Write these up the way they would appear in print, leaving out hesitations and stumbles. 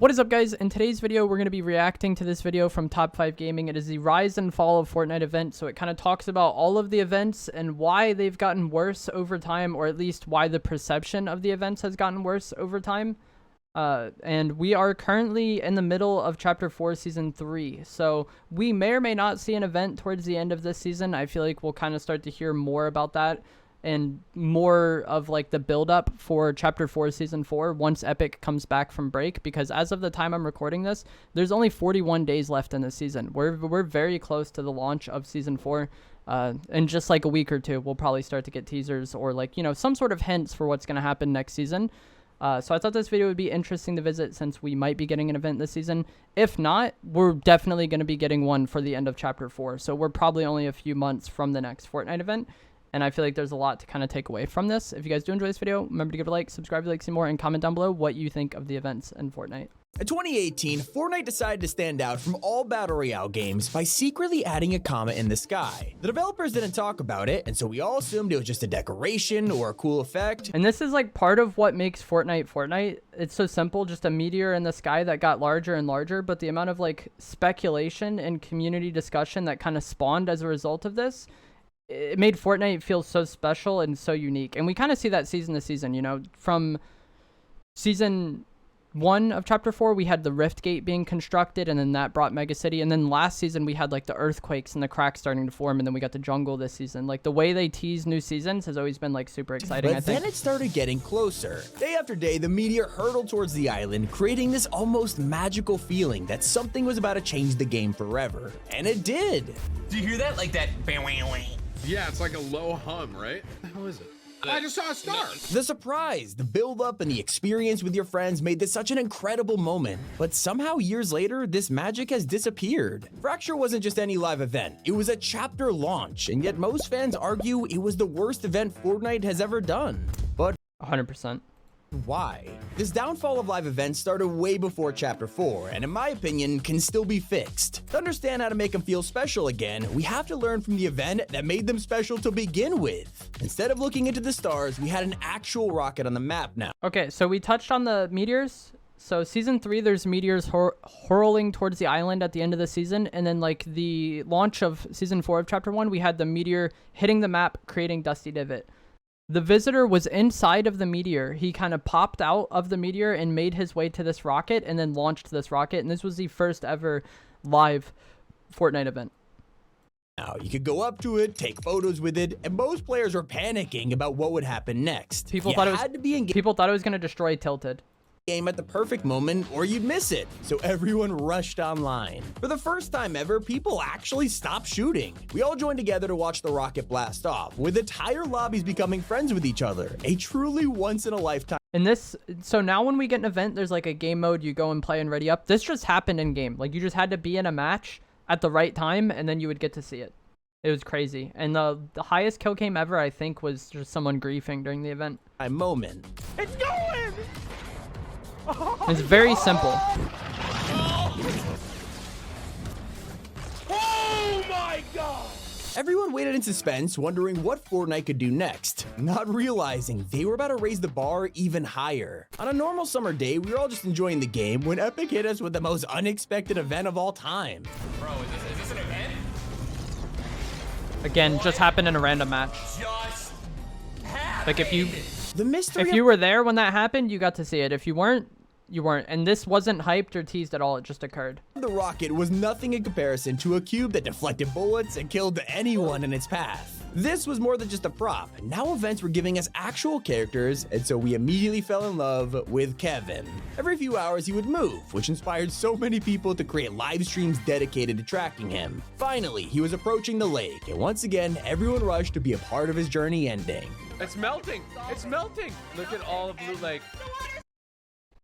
What is up, guys? In today's video, we're going to be reacting to this video from Top 5 Gaming. It is the Rise and Fall of Fortnite event, so it kind of talks about all of the events and why they've gotten worse over time, or at least why the perception of the events has gotten worse over time. And we are currently in the middle of Chapter 4, Season 3, so we may or may not see an event towards the end of this season. I feel like we'll kind of start to hear more about that and more of like the build up for Chapter 4 Season 4 once Epic comes back from break, because as of the time I'm recording this, there's only 41 days left in the season. We're very close to the launch of Season 4. In just like a week or two, we'll probably start to get teasers or like, you know, some sort of hints for what's going to happen next season. So I thought this video would be interesting to visit since we might be getting an event this season. If not, we're definitely going to be getting one for the end of Chapter 4. So we're probably only a few months from the next Fortnite event. And I feel like there's a lot to kind of take away from this. If you guys do enjoy this video, remember to give it a like, subscribe if you like to see more, and comment down below what you think of the events in Fortnite. In 2018, Fortnite decided to stand out from all Battle Royale games by secretly adding a comet in the sky. The developers didn't talk about it, and so we all assumed it was just a decoration or a cool effect. And this is like part of what makes Fortnite Fortnite. It's so simple, just a meteor in the sky that got larger and larger, but the amount of like speculation and community discussion that kind of spawned as a result of this, it made Fortnite feel so special and so unique. And we kind of see that season to season, you know, from Season 1 of Chapter 4, we had the Rift Gate being constructed, and then that brought Mega City. And then last season, we had like the earthquakes and the cracks starting to form, and then we got the jungle this season. Like the way they tease new seasons has always been like super exciting, I think. Then it started getting closer. Day after day, the meteor hurtled towards the island, creating this almost magical feeling that something was about to change the game forever. And it did. Do you hear that? Like that? Yeah, it's like a low hum, right? What the hell is it? I just saw a star. The surprise, the build-up, and the experience with your friends made this such an incredible moment. But somehow, years later, this magic has disappeared. Fracture wasn't just any live event. It was a chapter launch, and yet most fans argue it was the worst event Fortnite has ever done. But 100%. why? This downfall of live events started way before Chapter 4, and in my opinion, can still be fixed. To understand how to make them feel special again, we have to learn from the event that made them special to begin with. Instead of looking into the stars, we had an actual rocket on the map now. Okay, so we touched on the meteors. So Season 3, there's meteors hurling towards the island at the end of the season. And then like the launch of Season 4 of Chapter 1, we had the meteor hitting the map, creating Dusty Divot. The visitor was inside of the meteor. He kind of popped out of the meteor and made his way to this rocket and then launched this rocket. And this was the first ever live Fortnite event. Now, you could go up to it, take photos with it, and most players were panicking about what would happen next. People thought it was going to destroy Tilted. Game at the perfect moment or you'd miss it, so everyone rushed online. For the first time ever, people actually stopped shooting. We all joined together to watch the rocket blast off, with entire lobbies becoming friends with each other. A truly once-in-a-lifetime. And this, so now when we get an event, there's like a game mode, you go and play and ready up. This just happened in game. Like you just had to be in a match at the right time and then you would get to see it. It was crazy. And the highest kill cam ever, I think, was just someone griefing during the event. Moment. It's going! It's very simple. Oh my god! Everyone waited in suspense, wondering what Fortnite could do next, not realizing they were about to raise the bar even higher. On a normal summer day, we were all just enjoying the game when Epic hit us with the most unexpected event of all time. Bro, is this an event? Again, just happened in a random match. Just happened. The Like mystery if you were there when that happened, you got to see it. If you weren't, you weren't. And this wasn't hyped or teased at all. It just occurred. The rocket was nothing in comparison to a cube that deflected bullets and killed anyone in its path. This was more than just a prop. Now events were giving us actual characters, and so we immediately fell in love with Kevin. Every few hours he would move, which inspired so many people to create live streams dedicated to tracking him. Finally, he was approaching the lake, and once again, everyone rushed to be a part of his journey ending. It's melting! It's melting! Look at all of Blue Lake.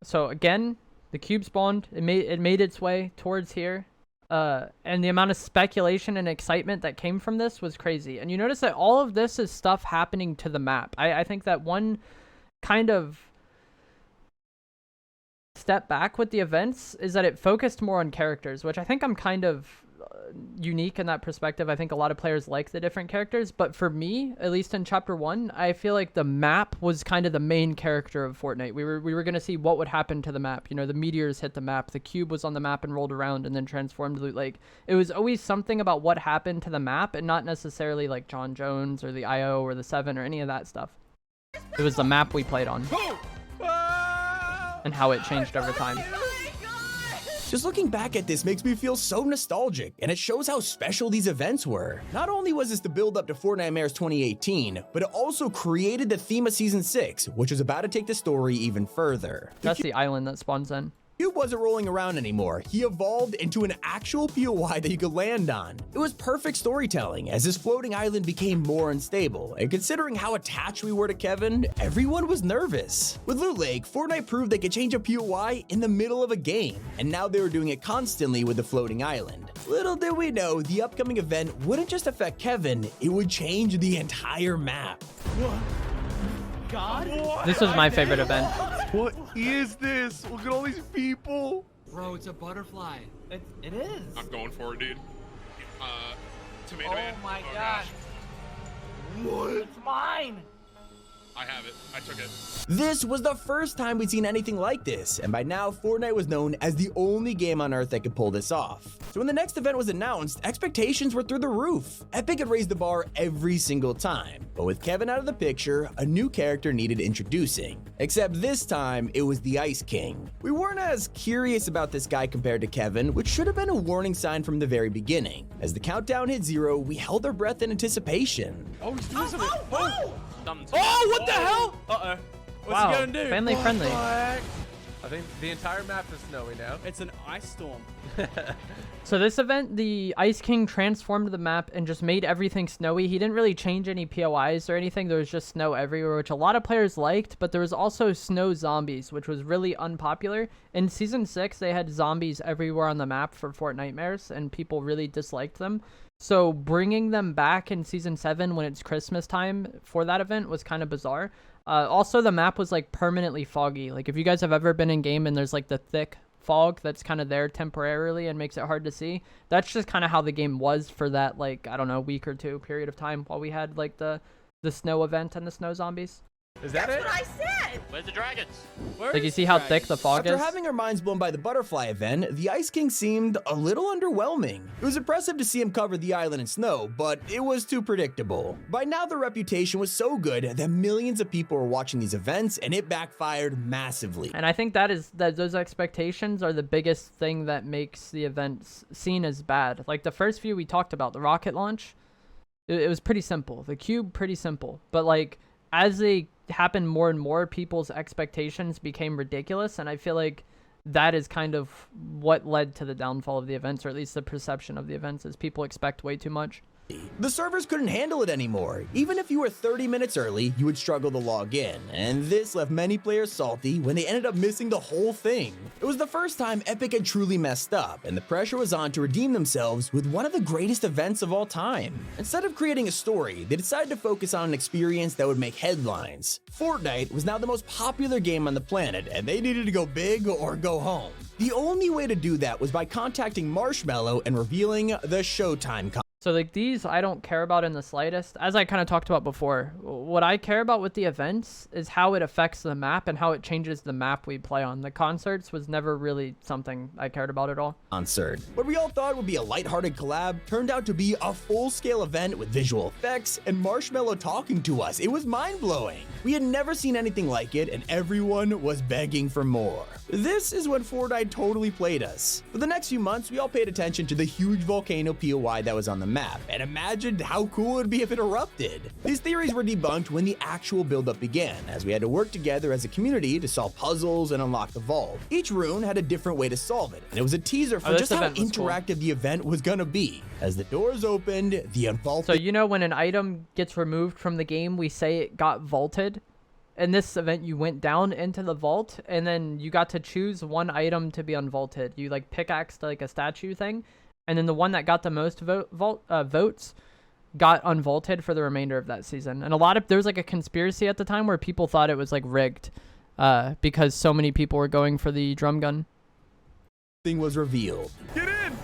So again, the cube spawned. It made its way towards here. And the amount of speculation and excitement that came from this was crazy. And you notice that all of this is stuff happening to the map. I think that one kind of step back with the events is that it focused more on characters, which I think I'm kind of unique in that perspective. I think a lot of players like the different characters, but for me, at least in chapter 1, I feel like the map was kind of the main character of Fortnite. We were going to see what would happen to the map. You know, the meteors hit the map, the cube was on the map and rolled around and then transformed Loot Lake. It was always something about what happened to the map and not necessarily like John Jones or the IO or the 7 or any of that stuff. It was the map we played on and how it changed over time. Just looking back at this makes me feel so nostalgic, and it shows how special these events were. Not only was this the build up to Fortnite Mares 2018, but it also created the theme of Season 6, which was about to take the story even further. That's the island that spawns in. Cube wasn't rolling around anymore. He evolved into an actual POI that you could land on. It was perfect storytelling as this floating island became more unstable, and considering how attached we were to Kevin, everyone was nervous. With Loot Lake, Fortnite proved they could change a POI in the middle of a game, and now they were doing it constantly with the floating island. Little did we know, the upcoming event wouldn't just affect Kevin, it would change the entire map. God? This was my favorite event. What is this? Look at all these people. Bro, it's a butterfly. It is. I'm going for it, dude. Tomato Oh Man. my Oh, gosh. What? It's mine. I have it. I took it. This was the first time we'd seen anything like this, and by now Fortnite was known as the only game on Earth that could pull this off. So when the next event was announced, expectations were through the roof. Epic had raised the bar every single time, but with Kevin out of the picture, a new character needed introducing. Except this time, it was the Ice King. We weren't as curious about this guy compared to Kevin, which should have been a warning sign from the very beginning. As the countdown hit 0, we held our breath in anticipation. Oh, he's doing something. Oh, what the hell? Uh-oh. What's Wow, he gonna do? family friendly. I think the entire map is snowy now. It's an ice storm. So this event, the Ice King transformed the map and just made everything snowy. He didn't really change any POIs or anything. There was just snow everywhere, which a lot of players liked, but there was also snow zombies, which was really unpopular. In Season 6, they had zombies everywhere on the map for Fortnite Mares, and people really disliked them. So bringing them back in Season 7 when it's Christmas time for that event was kind of bizarre. Also, the map was like permanently foggy. Like if you guys have ever been in game and there's like the thick fog that's kind of there temporarily and makes it hard to see, that's just kind of how the game was for that, like, I don't know, week or two period of time while we had like the snow event and the snow zombies. Is that it? That's what I said! Where's the dragons? Like you see how thick the fog After is? having our minds blown by the butterfly event, the Ice King seemed a little underwhelming. It was impressive to see him cover the island in snow, but it was too predictable. By now, the reputation was so good that millions of people were watching these events, and it backfired massively. And I think that those expectations are the biggest thing that makes the events seen as bad. Like the first few we talked about, the rocket launch, it was pretty simple. The cube, pretty simple. But like as they happened more and more, people's expectations became ridiculous, and I feel like that is kind of what led to the downfall of the events, or at least the perception of the events, is people expect way too much. The servers couldn't handle it anymore. Even if you were 30 minutes early, you would struggle to log in, and this left many players salty when they ended up missing the whole thing. It was the first time Epic had truly messed up, and the pressure was on to redeem themselves with one of the greatest events of all time. Instead of creating a story, they decided to focus on an experience that would make headlines. Fortnite was now the most popular game on the planet, and they needed to go big or go home. The only way to do that was by contacting Marshmello and revealing the Showtime concept. So like these I don't care about in the slightest. As I kind of talked about before, what I care about with the events is how it affects the map and how it changes the map we play on. The concerts was never really something I cared about at all. What we all thought would be a lighthearted collab turned out to be a full-scale event with visual effects and Marshmello talking to us. It was mind-blowing. We had never seen anything like it, and everyone was begging for more. This is when Fortnite totally played us. For the next few months, we all paid attention to the huge volcano POI that was on the map, and imagined how cool it would be if it erupted. These theories were debunked when the actual buildup began, as we had to work together as a community to solve puzzles and unlock the vault. Each rune had a different way to solve it, and it was a teaser for this just how event was cool. interactive the event was gonna be. As the doors opened, the unvaulted... So you know when an item gets removed from the game, we say it got vaulted? In this event, you went down into the vault, and then you got to choose one item to be unvaulted. You like pickaxed like a statue thing, and then the one that got the most votes got unvaulted for the remainder of that season. And there was like a conspiracy at the time where people thought it was like rigged because so many people were going for the drum gun. thing was revealed. Get in!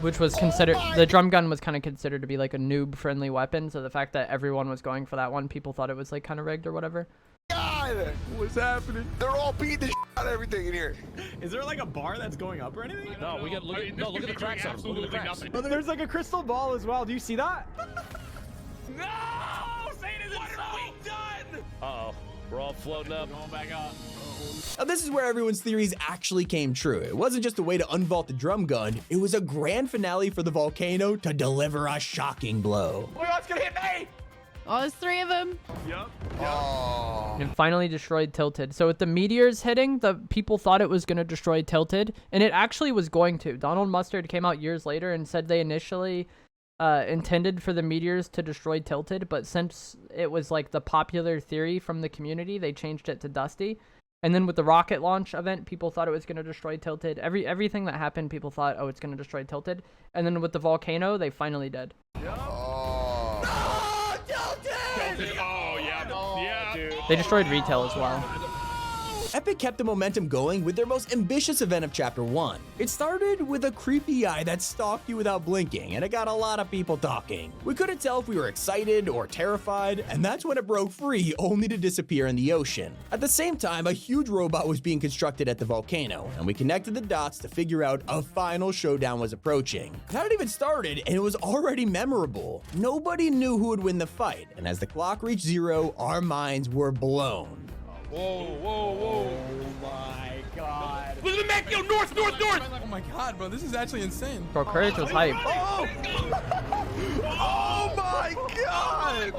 which was considered, the drum gun was kind of considered to be like a noob friendly weapon. So the fact that everyone was going for that one, people thought it was like kind of rigged or whatever. God, what's happening? They're all beating the out of everything in here. Is there like a bar that's going up or anything? No, we got look at the cracks on them. Look at the cracks. Oh, there's like a crystal ball as well. Do you see that? No! Satan, what have we done? Uh-oh. We're all floating up. Going back up. Now, this is where everyone's theories actually came true. It wasn't just a way to unvault the drum gun, it was a grand finale for the volcano to deliver a shocking blow. Oh my God, it's gonna hit me! Oh, there's 3 of them. Yep. Oh. And finally destroyed Tilted. So with the meteors hitting, the people thought it was going to destroy Tilted, and it actually was going to. Donald Mustard came out years later and said they initially intended for the meteors to destroy Tilted, but since it was like the popular theory from the community, they changed it to Dusty. And then with the rocket launch event, people thought it was going to destroy Tilted. Everything that happened, people thought, oh, it's going to destroy Tilted. And then with the volcano, they finally did. Oh, yeah. Yeah. They destroyed retail as well. Epic kept the momentum going with their most ambitious event of Chapter 1. It started with a creepy eye that stalked you without blinking, and it got a lot of people talking. We couldn't tell if we were excited or terrified, and that's when it broke free, only to disappear in the ocean. At the same time, a huge robot was being constructed at the volcano, and we connected the dots to figure out a final showdown was approaching. It hadn't even started, and it was already memorable. Nobody knew who would win the fight, and as the clock reached 0, our minds were blown. Whoa, whoa, whoa. Oh my God. Look at the map, yo, north, north, north! Oh my God, bro, this is actually insane. Bro, Courage was hype. Oh! Oh my God!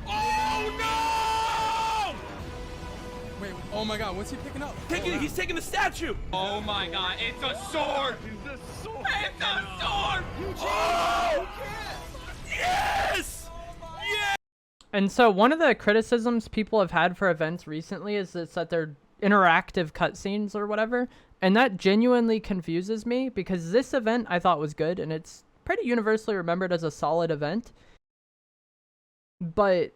Oh, no! Wait, oh my God, what's he picking up? He's taking the statue! Oh my God, it's a sword! It's a sword! Oh! Yes! Yes! And so one of the criticisms people have had for events recently is that they're interactive cutscenes or whatever. And that genuinely confuses me because this event I thought was good and it's pretty universally remembered as a solid event. But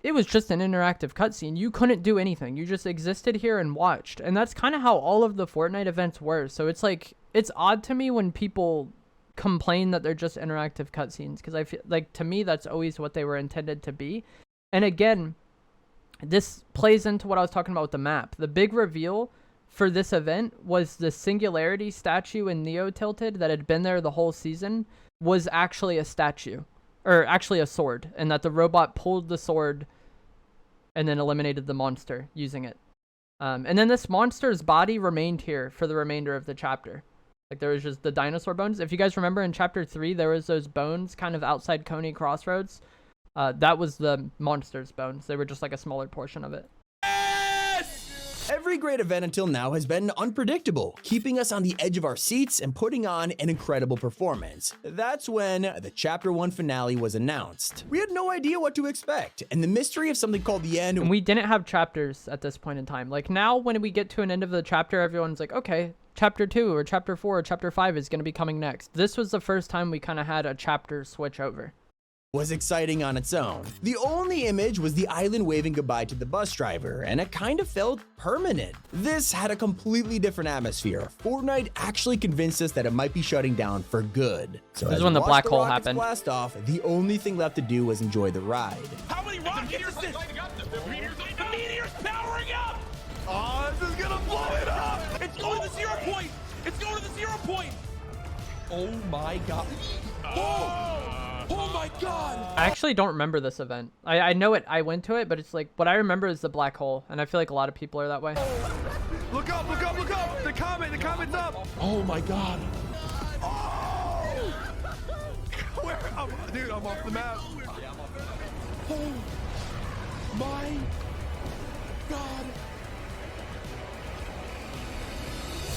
it was just an interactive cutscene. You couldn't do anything. You just existed here and watched. And that's kind of how all of the Fortnite events were. So it's like, it's odd to me when people complain that they're just interactive cutscenes because I feel like, to me, that's always what they were intended to be. And again, this plays into what I was talking about with the map. The big reveal for this event was the Singularity statue in Neo Tilted that had been there the whole season was actually a statue, or actually a sword, and that the robot pulled the sword and then eliminated the monster using it. And then this monster's body remained here for the remainder of the chapter. Like, there was just the dinosaur bones. If you guys remember in Chapter 3, there was those bones kind of outside Coney Crossroads. That was the monster's bones. They were just like a smaller portion of it. Every great event until now has been unpredictable, keeping us on the edge of our seats and putting on an incredible performance. That's when the Chapter 1 finale was announced. We had no idea what to expect, and the mystery of something called the end... And we didn't have chapters at this point in time. Like, now when we get to an end of the chapter, everyone's like, okay, Chapter 2 or Chapter 4 or Chapter 5 is going to be coming next. This was the first time we kind of had a chapter switch over. Was exciting on its own. The only image was the island waving goodbye to the bus driver, and it kind of felt permanent. This had a completely different atmosphere. Fortnite actually convinced us that it might be shutting down for good. So This as is when we the watched black hole rockets happened. blast off, the only thing left to do was enjoy the ride. How many rockets is this? The meteor's powering up! Oh, this is gonna blow it up! It's going to the 0 point! It's going to the 0 point! Oh my God! Oh my God! I actually don't remember this event. I know it. I went to it, but it's like, what I remember is the black hole. And I feel like a lot of people are that way. Look up! Look up! Look up! The comment's up! Oh my God! Oh! Where? Dude, I'm off the map. Oh my God!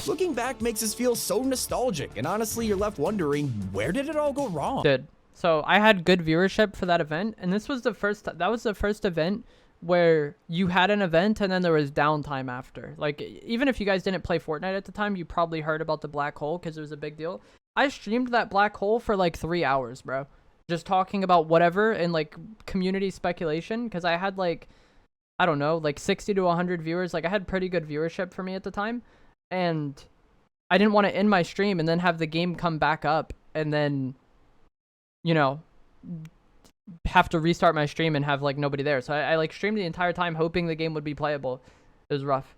Looking back makes us feel so nostalgic, and honestly, you're left wondering, where did it all go wrong? Dude, so I had good viewership for that event, and this was the first, that was the first event where you had an event and then there was downtime after. Like, even if you guys didn't play Fortnite at the time, you probably heard about the black hole because it was a big deal. I streamed that black hole for like 3 hours, bro. Just talking about whatever and like community speculation, because I had like, I don't know, like 60 to 100 viewers. Like, I had pretty good viewership for me at the time. And I didn't want to end my stream and then have the game come back up and then, you know, have to restart my stream and have like nobody there. So I like streamed the entire time hoping the game would be playable. It was rough.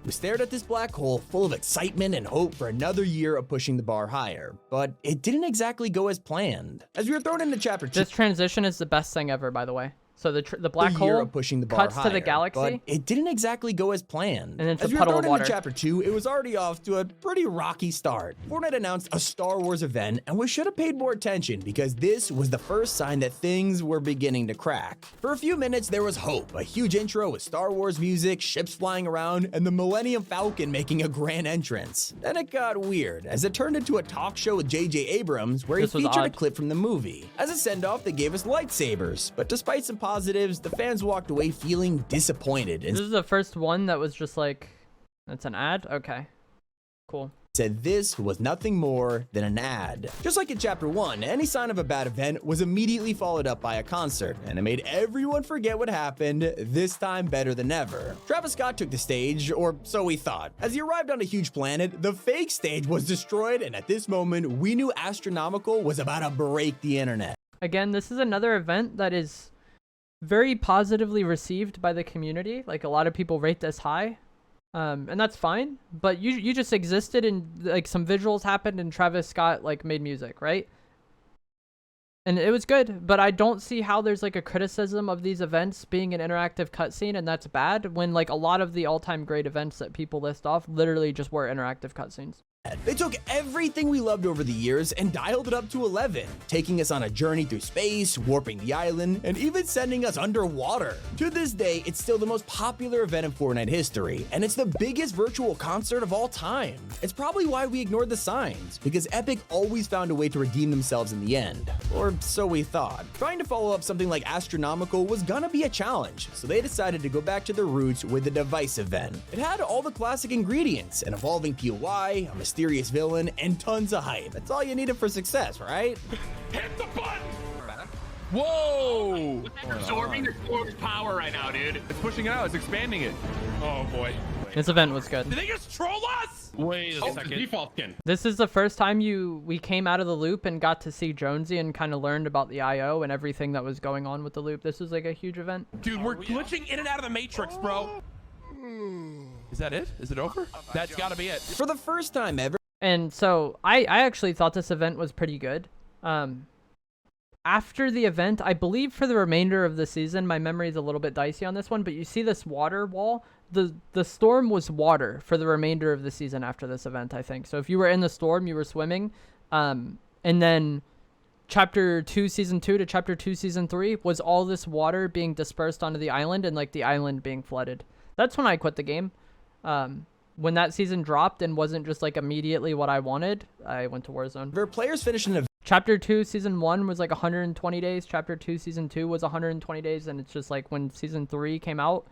We stared at this black hole full of excitement and hope for another year of pushing the bar higher, but it didn't exactly go as planned. As we were thrown into chapter 2, This transition is the best thing ever, by the way. So the black year hole of pushing the bar cuts higher, to the galaxy, but it didn't exactly go as planned. and it's as a we were puddle thrown of water. into chapter 2, it was already off to a pretty rocky start. Fortnite announced a Star Wars event, and we should have paid more attention because this was the first sign that things were beginning to crack. For a few minutes, there was hope. A huge intro with Star Wars music, ships flying around, and the Millennium Falcon making a grand entrance. Then it got weird, as it turned into a talk show with J.J. Abrams, where he This was featured a odd. clip from the movie. As a send-off, they gave us lightsabers, but despite some positives, the fans walked away feeling disappointed and This is the first one that was just like, that's an ad? Okay, cool. said this was nothing more than an ad. Just like in chapter 1, any sign of a bad event was immediately followed up by a concert, and it made everyone forget what happened, this time better than ever. Travis Scott took the stage, or so we thought. As he arrived on a huge planet, the fake stage was destroyed, and at this moment, we knew Astronomical was about to break the internet. Again, this is another event that is very positively received by the community. Like, a lot of people rate this high, and that's fine. But you just existed, and like some visuals happened, and Travis Scott like made music, right? And it was good. But I don't see how there's like a criticism of these events being an interactive cutscene, and that's bad when like a lot of the all-time great events that people list off literally just were interactive cutscenes. They took everything we loved over the years and dialed it up to 11, taking us on a journey through space, warping the island, and even sending us underwater. To this day, it's still the most popular event in Fortnite history, and it's the biggest virtual concert of all time. It's probably why we ignored the signs, because Epic always found a way to redeem themselves in the end. Or so we thought. Trying to follow up something like Astronomical was gonna be a challenge, so they decided to go back to their roots with the Device event. It had all the classic ingredients, an evolving POI, a mysterious villain, and tons of hype. That's all you needed for success, right? Hit the button! Whoa! It's absorbing the store's power right now, dude. It's pushing it out. It's expanding it. Oh boy. This event was good. Did they just troll us? Wait a Oh, second. default skin. This is the first time we came out of the loop and got to see Jonesy and kind of learned about the IO and everything that was going on with the loop. This was like a huge event. Dude, we're glitching in and out of the Matrix, bro. Is that it? Is it over? That's gotta be it. For the first time ever, And so I actually thought this event was pretty good. After the event, I believe for the remainder of the season, my memory is a little bit dicey on this one, but you see this water wall? The storm was water for the remainder of the season after this event, I think. So if you were in the storm, you were swimming. And then Chapter 2, Season 2 to Chapter 2, Season 3 was all this water being dispersed onto the island and like the island being flooded. That's when I quit the game. When that season dropped and wasn't just like immediately what I wanted, I went to Warzone. players finished an event Chapter 2, Season 1 was like 120 days. Chapter 2, Season 2 was 120 days. And it's just like when Season 3 came out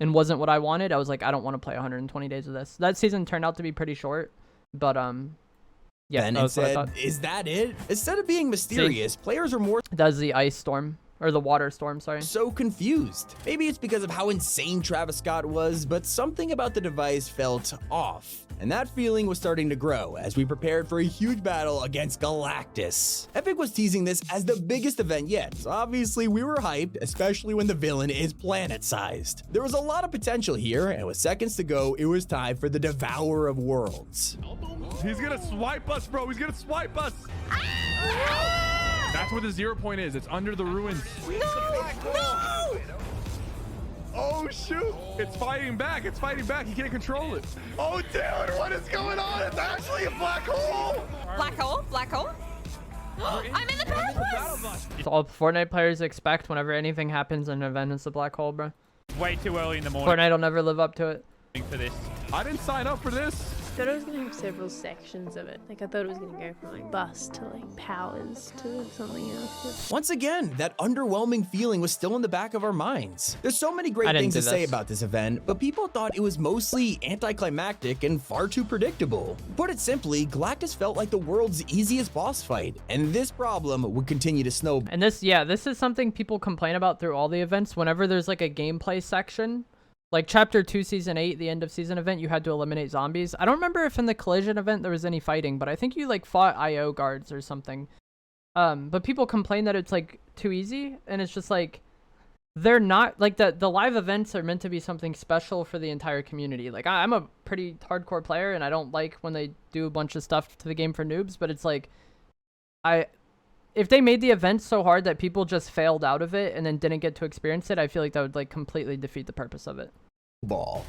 and wasn't what I wanted, I was like, I don't want to play 120 days of this. That season turned out to be pretty short. But, yeah, and that was what I said, thought. is that it? Instead of being mysterious, players are more That was the ice storm. Or the water storm, sorry. so confused. Maybe it's because of how insane Travis Scott was, but something about the device felt off. And that feeling was starting to grow as we prepared for a huge battle against Galactus. Epic was teasing this as the biggest event yet, so obviously we were hyped, especially when the villain is planet-sized. There was a lot of potential here, and with seconds to go, it was time for the Devourer of Worlds. He's gonna swipe us, bro. He's gonna swipe us. That's where the 0 point is. It's under the ruins. No! Oh, shoot. It's fighting back. It's fighting back. He can't control it. Oh, dude, what is going on? It's actually a black hole. Black hole? Black hole? I'm in the purpose! It's all Fortnite players expect whenever anything happens in an event. It's a black hole, bro. Way too early in the morning Fortnite will never live up to it. for this. I didn't sign up for this. I thought it was gonna have several sections of it. Like, I thought it was gonna go from like bus to like powers to something else. Once again, that underwhelming feeling was still in the back of our minds. There's so many great I didn't things to do say this. about this event, but people thought it was mostly anticlimactic and far too predictable. Put it simply, Galactus felt like the world's easiest boss fight, and this problem would continue to snowball. And this, yeah, this is something people complain about through all the events. Whenever there's like a gameplay section, Like Chapter 2, Season 8, the end of season event, you had to eliminate zombies. I don't remember if in the collision event there was any fighting, but I think you like fought IO guards or something. But people complain that it's like too easy, and it's just like they're not like the live events are meant to be something special for the entire community. Like I'm a pretty hardcore player, and I don't like when they do a bunch of stuff to the game for noobs, but it's like if they made the event so hard that people just failed out of it and then didn't get to experience it, I feel like that would like completely defeat the purpose of it.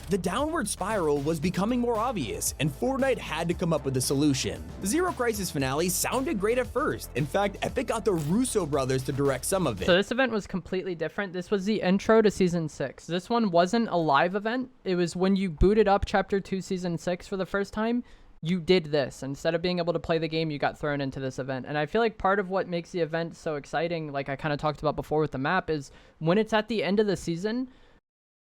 The downward spiral was becoming more obvious, and Fortnite had to come up with a solution. The Zero Crisis finale sounded great at first. In fact, Epic got the Russo brothers to direct some of it. So this event was completely different. This was the intro to Season 6. This one wasn't a live event. It was when you booted up Chapter 2, Season 6 for the first time, you did this. Instead of being able to play the game, you got thrown into this event. And I feel like part of what makes the event so exciting, like I kind of talked about before with the map, is when it's at the end of the season,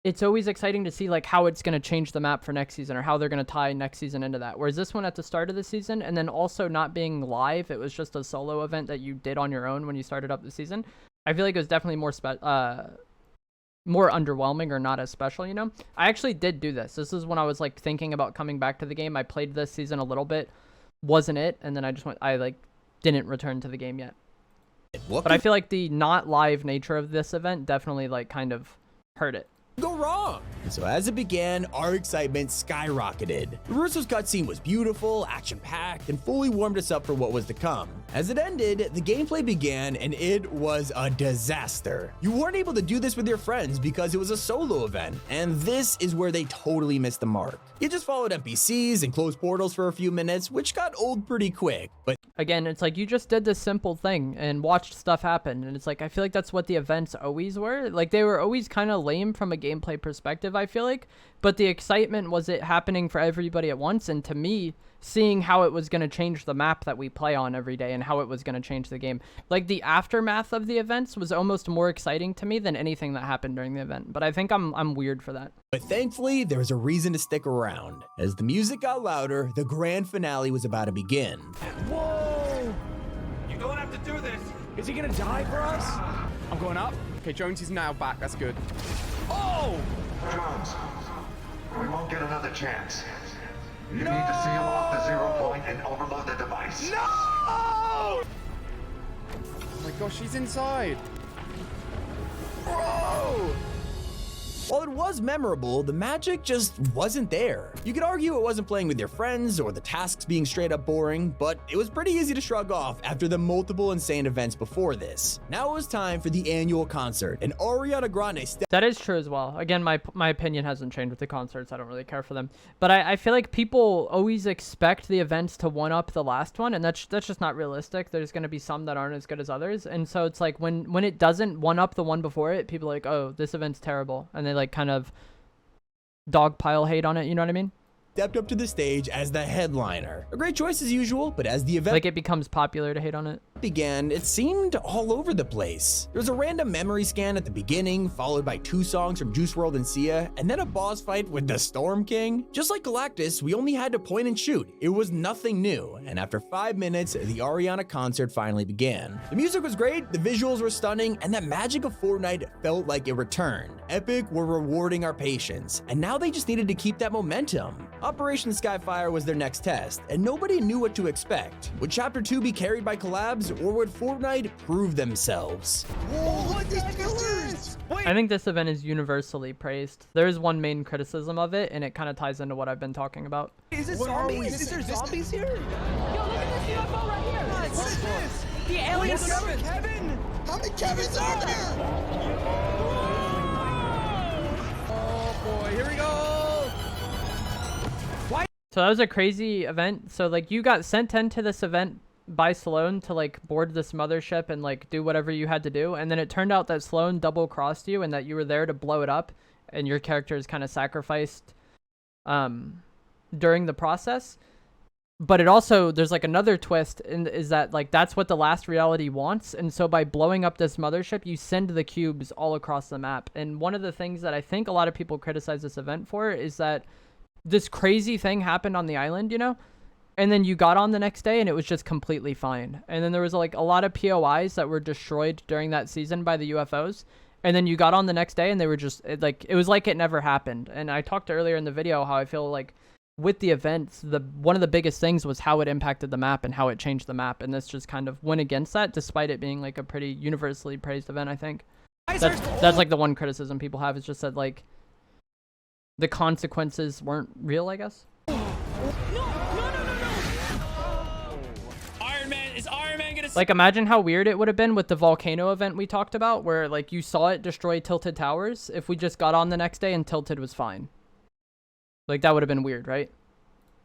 it's always exciting to see like how it's going to change the map for next season or how they're going to tie next season into that. Whereas this one at the start of the season, and then also not being live, it was just a solo event that you did on your own when you started up the season. I feel like it was definitely more underwhelming or not as special, you know? I actually did do this. This is when I was like thinking about coming back to the game. I played this season a little bit, wasn't it? And then I like didn't return to the game yet. But I feel like the not live nature of this event definitely like kind of hurt it. Go wrong. And so as it began, our excitement skyrocketed. The Russo's cutscene was beautiful, action-packed, and fully warmed us up for what was to come. As it ended, the gameplay began, and it was a disaster. You weren't able to do this with your friends because it was a solo event, and this is where they totally missed the mark. You just followed NPCs and closed portals for a few minutes, which got old pretty quick, but again, it's like you just did this simple thing and watched stuff happen, and it's like I feel like that's what the events always were. Like they were always kind of lame from a gameplay perspective, I feel like, but the excitement was it happening for everybody at once, and to me, seeing how it was going to change the map that we play on every day and how it was going to change the game. Like the aftermath of the events was almost more exciting to me than anything that happened during the event, but I think I'm weird for that. But thankfully, there was a reason to stick around. As the music got louder, the grand finale was about to begin. Whoa! You don't have to do this. Is he gonna die for us? I'm going up. Okay, Jones is now back. That's good. Oh! Jones, we won't get another chance. You need to seal off the 0 point and overload the device. No! Oh my gosh, he's inside. Bro! While it was memorable, the magic just wasn't there. You could argue it wasn't playing with your friends or the tasks being straight up boring, but it was pretty easy to shrug off after the multiple insane events before this. Now it was time for the annual concert, and Ariana Grande That is true as well. Again, my opinion hasn't changed with the concerts. I don't really care for them. But I feel like people always expect the events to one-up the last one, and that's just not realistic. There's going to be some that aren't as good as others. And so it's like when it doesn't one-up the one before it, people are like, oh, this event's terrible. And they like kind of dogpile hate on it, you know what I mean? stepped up to the stage as the headliner. A great choice as usual, but as the event like it becomes popular to hate on it began, it seemed all over the place. There was a random memory scan at the beginning, followed by 2 songs from Juice WRLD and Sia, and then a boss fight with the Storm King. Just like Galactus, we only had to point and shoot. It was nothing new, and after 5 minutes, the Ariana concert finally began. The music was great, the visuals were stunning, and that magic of Fortnite felt like it returned. Epic were rewarding our patience, and now they just needed to keep that momentum. Operation Skyfire was their next test, and nobody knew what to expect. Would Chapter 2 be carried by collabs, or would Fortnite prove themselves? Whoa, look at these pillars! I think this event is universally praised. There is one main criticism of it, and it kind of ties into what I've been talking about. Is it zombies? Is there zombies here? Yo, look at this UFO right here. What is this? The aliens are Kevin! How many Kevins are there? Oh boy, here we go! So that was a crazy event. So like you got sent into this event by Sloan to like board this mothership and like do whatever you had to do, and then it turned out that Sloan double crossed you and that you were there to blow it up, and your character is kind of sacrificed during the process. But it also, there's like another twist is that like that's what the last reality wants, and so by blowing up this mothership you send the cubes all across the map. And one of the things that I think a lot of people criticize this event for is that this crazy thing happened on the island, you know, and then you got on the next day and it was just completely fine. And then there was like a lot of POIs that were destroyed during that season by the UFOs, And then you got on the next day and they were just like, it was like it never happened. And I talked earlier in the video how I feel like with the events, one of the biggest things was how it impacted the map and how it changed the map. And this just kind of went against that, despite it being like a pretty universally praised event, I think. That's like the one criticism people have, is just that like the consequences weren't real, I guess. Like, imagine how weird it would have been with the volcano event we talked about, where, like, you saw it destroy Tilted Towers, if we just got on the next day and Tilted was fine. Like, that would have been weird, right?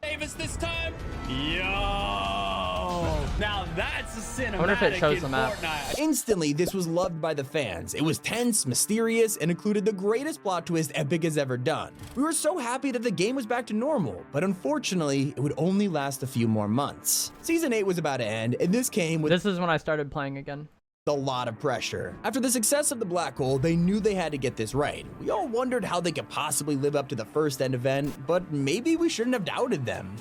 Davis this time. Yo! Now that's a cinematic. I wonder if it shows the map. Fortnite. Instantly, this was loved by the fans. It was tense, mysterious, and included the greatest plot twist Epic has ever done. We were so happy that the game was back to normal, but unfortunately, it would only last a few more months. Season 8 was about to end, and this came with— This is when I started playing again. a lot of pressure. After the success of the Black Hole, they knew they had to get this right. We all wondered how they could possibly live up to the first end event, but maybe we shouldn't have doubted them.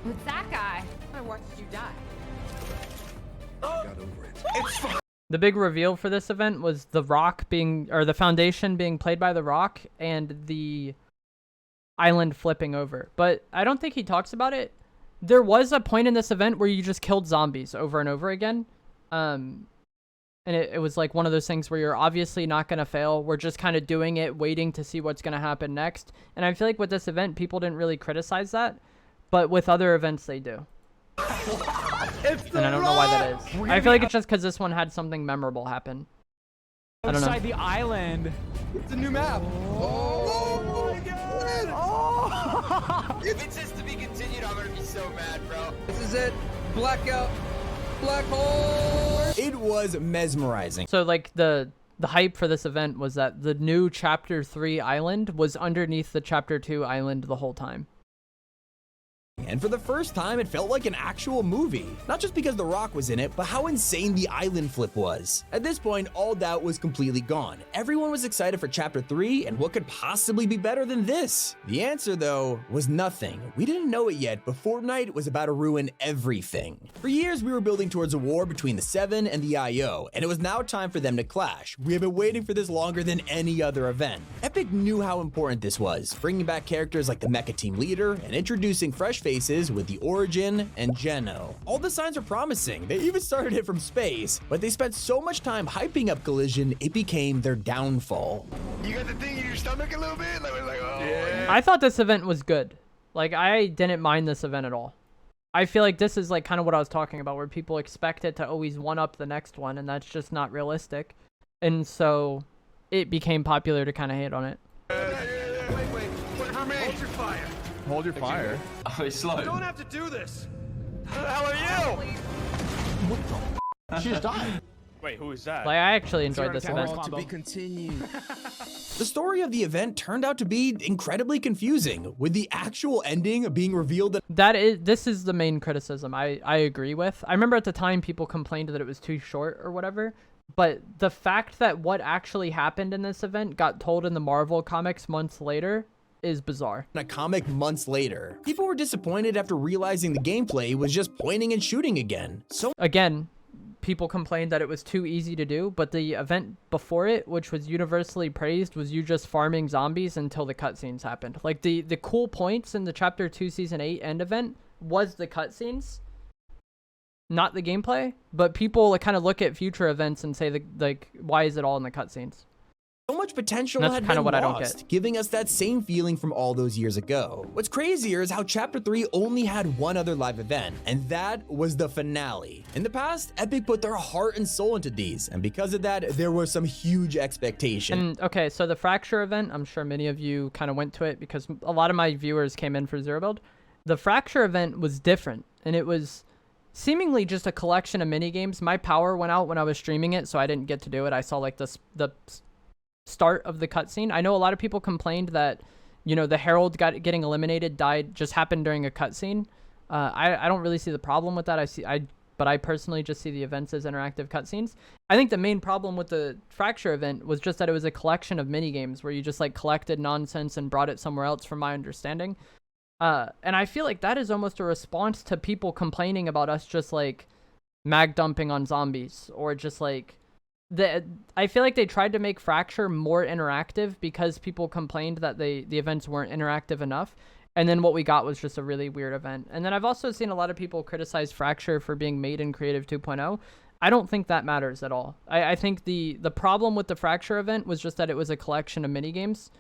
With that guy, I watched you die. The big reveal for this event was the Rock being, or the Foundation being played by the Rock, and the island flipping over. But I don't think he talks about it. There was a point in this event where you just killed zombies over and over again. And it was like one of those things where you're obviously not going to fail. We're just kind of doing it, waiting to see what's going to happen next. And I feel like with this event, people didn't really criticize that. But with other events, they do. And I don't know why that is. I feel like it's just because this one had something memorable happen. I don't know. Outside the island. It's a new map. Oh my god! Oh! If it says to be continued, I'm gonna be so mad, bro. This is it. Blackout. Black hole. It was mesmerizing. So like the hype for this event was that the new Chapter 3 island was underneath the Chapter 2 island the whole time. And for the first time, it felt like an actual movie. Not just because The Rock was in it, but how insane the island flip was. At this point, all doubt was completely gone. Everyone was excited for Chapter 3, and what could possibly be better than this? The answer, though, was nothing. We didn't know it yet, but Fortnite was about to ruin everything. For years, we were building towards a war between the Seven and the IO, and it was now time for them to clash. We have been waiting for this longer than any other event. Epic knew how important this was, bringing back characters like the Mecha Team Leader and introducing fresh faces with the Origin and Geno. All the signs are promising. They even started it from space, but they spent so much time hyping up Collision, it became their downfall. You got the thing in your stomach a little bit? Like oh, yeah. I thought this event was good. Like, I didn't mind this event at all. I feel like this is like kind of what I was talking about, where people expect it to always one-up the next one, and that's just not realistic. And so it became popular to kind of hate on it. Wait for me. Hold your fire. Hold your fire. Oh, he's slow. You don't have to do this. Who the hell are you? She just died. Wait, who is that? Like, I actually enjoyed this event. To be continued. The story of the event turned out to be incredibly confusing, with the actual ending being revealed. This is the main criticism I agree with. I remember at the time people complained that it was too short or whatever, but the fact that what actually happened in this event got told in the Marvel comics months later is bizarre. In a comic months later, people were disappointed after realizing the gameplay was just pointing and shooting again. So again, people complained that it was too easy to do, but the event before it, which was universally praised, was you just farming zombies until the cutscenes happened. Like, the cool points in the Chapter 2 Season 8 end event was the cutscenes, not the gameplay. But people kind of look at future events and say, like, why is it all in the cutscenes? so much potential That's had kinda been what I don't lost, get. giving us that same feeling from all those years ago. What's crazier is how Chapter 3 only had one other live event, and that was the finale. In the past, Epic put their heart and soul into these, and because of that, there was some huge expectation. And okay, so the Fracture event, I'm sure many of you kind of went to it because a lot of my viewers came in for Zero Build. The Fracture event was different, and it was seemingly just a collection of mini games. My power went out when I was streaming it, so I didn't get to do it. I saw like the start of the cutscene. I know a lot of people complained that, you know, the Herald getting eliminated just happened during a cutscene. I don't really see the problem with that. But I personally just see the events as interactive cutscenes. I think the main problem with the Fracture event was just that it was a collection of mini games where you just like collected nonsense and brought it somewhere else, from my understanding. And I feel like that is almost a response to people complaining about us just like mag dumping on zombies, or just like I feel like they tried to make Fracture more interactive because people complained that the events weren't interactive enough. And then what we got was just a really weird event. And then I've also seen a lot of people criticize Fracture for being made in Creative 2.0. I don't think that matters at all. I think the problem with the Fracture event was just that it was a collection of minigames.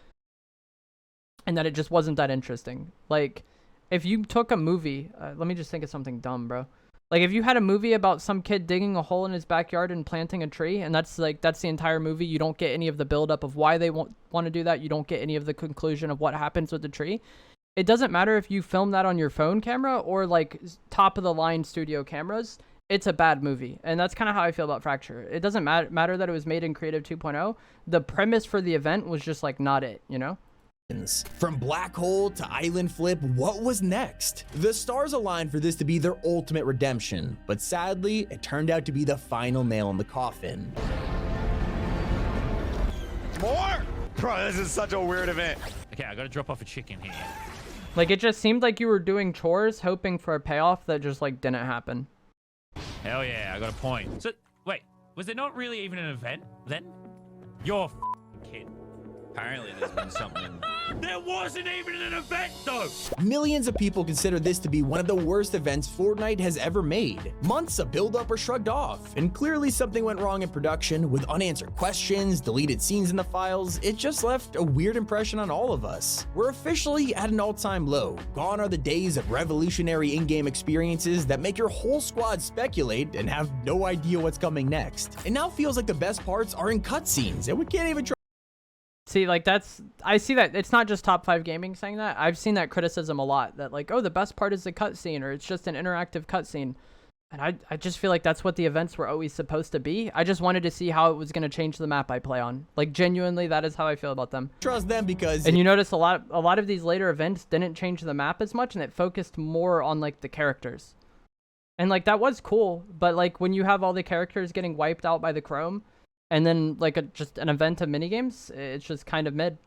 And that it just wasn't that interesting. Like, if you took a movie... let me just think of something dumb, bro. Like, if you had a movie about some kid digging a hole in his backyard and planting a tree, and that's the entire movie, you don't get any of the buildup of why they want to do that. You don't get any of the conclusion of what happens with the tree. It doesn't matter if you film that on your phone camera or, like, top-of-the-line studio cameras. It's a bad movie. And that's kind of how I feel about Fracture. It doesn't matter that it was made in Creative 2.0. The premise for the event was just, like, not it, you know? From black hole to island flip, what was next? The stars aligned for this to be their ultimate redemption, but sadly, it turned out to be the final nail in the coffin. More? Bro, this is such a weird event. Okay, I gotta drop off a chicken here. Like, it just seemed like you were doing chores, hoping for a payoff that just, like, didn't happen. Hell yeah, I got a point. So, wait, was there not really even an event then? You're a kid. Apparently there's been something. There wasn't even an event though! Millions of people consider this to be one of the worst events Fortnite has ever made. Months of build-up were shrugged off, and clearly something went wrong in production. With unanswered questions, deleted scenes in the files, it just left a weird impression on all of us. We're officially at an all-time low. Gone are the days of revolutionary in-game experiences that make your whole squad speculate and have no idea what's coming next. It now feels like the best parts are in cutscenes, and we can't even try. See, like, I see that it's not just Top 5 Gaming saying that. I've seen that criticism a lot, that like, oh, the best part is the cutscene, or it's just an interactive cutscene. And I just feel like that's what the events were always supposed to be. I just wanted to see how it was going to change the map I play on. Like, genuinely, that is how I feel about them. Trust them because... And you notice a lot of these later events didn't change the map as much, and it focused more on, like, the characters. And, like, that was cool, but, like, when you have all the characters getting wiped out by the Chrome, and then, like, just an event of minigames, it's just kind of mid.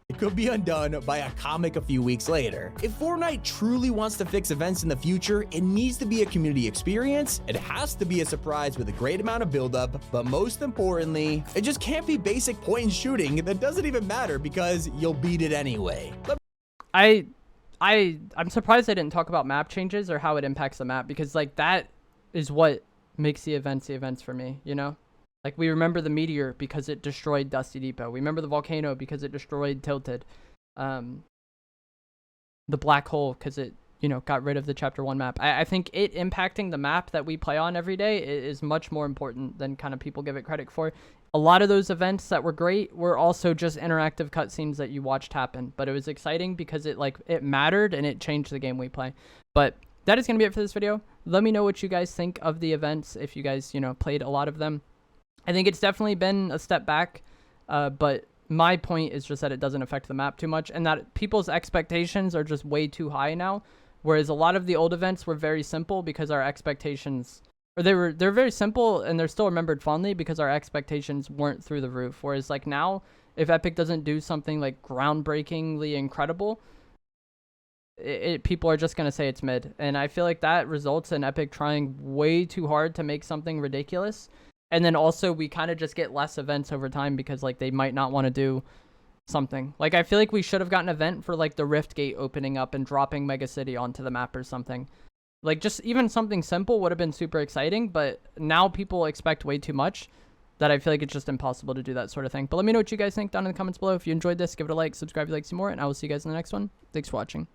It could be undone by a comic a few weeks later. If Fortnite truly wants to fix events in the future, it needs to be a community experience, it has to be a surprise with a great amount of buildup, but most importantly, it just can't be basic point and shooting that doesn't even matter because you'll beat it anyway. I'm surprised I didn't talk about map changes or how it impacts the map, because, like, that is what makes the events for me, you know? Like, we remember the meteor because it destroyed Dusty Depot. We remember the volcano because it destroyed Tilted. The black hole because it, you know, got rid of the Chapter 1 map. I think it impacting the map that we play on every day is much more important than kind of people give it credit for. A lot of those events that were great were also just interactive cutscenes that you watched happen. But it was exciting because it mattered and it changed the game we play. But that is going to be it for this video. Let me know what you guys think of the events if you guys, you know, played a lot of them. I think it's definitely been a step back, but my point is just that it doesn't affect the map too much, and that people's expectations are just way too high now, whereas a lot of the old events were very simple because our expectations, or they're very simple and they're still remembered fondly because our expectations weren't through the roof, whereas like now, if Epic doesn't do something like groundbreakingly incredible, people are just going to say it's mid, and I feel like that results in Epic trying way too hard to make something ridiculous. And then also we kind of just get less events over time because like they might not want to do something. Like I feel like we should have gotten an event for like the Rift Gate opening up and dropping Mega City onto the map or something. Like just even something simple would have been super exciting, but now people expect way too much that I feel like it's just impossible to do that sort of thing. But let me know what you guys think down in the comments below. If you enjoyed this, give it a like, subscribe if you'd like to see more, and I will see you guys in the next one. Thanks for watching.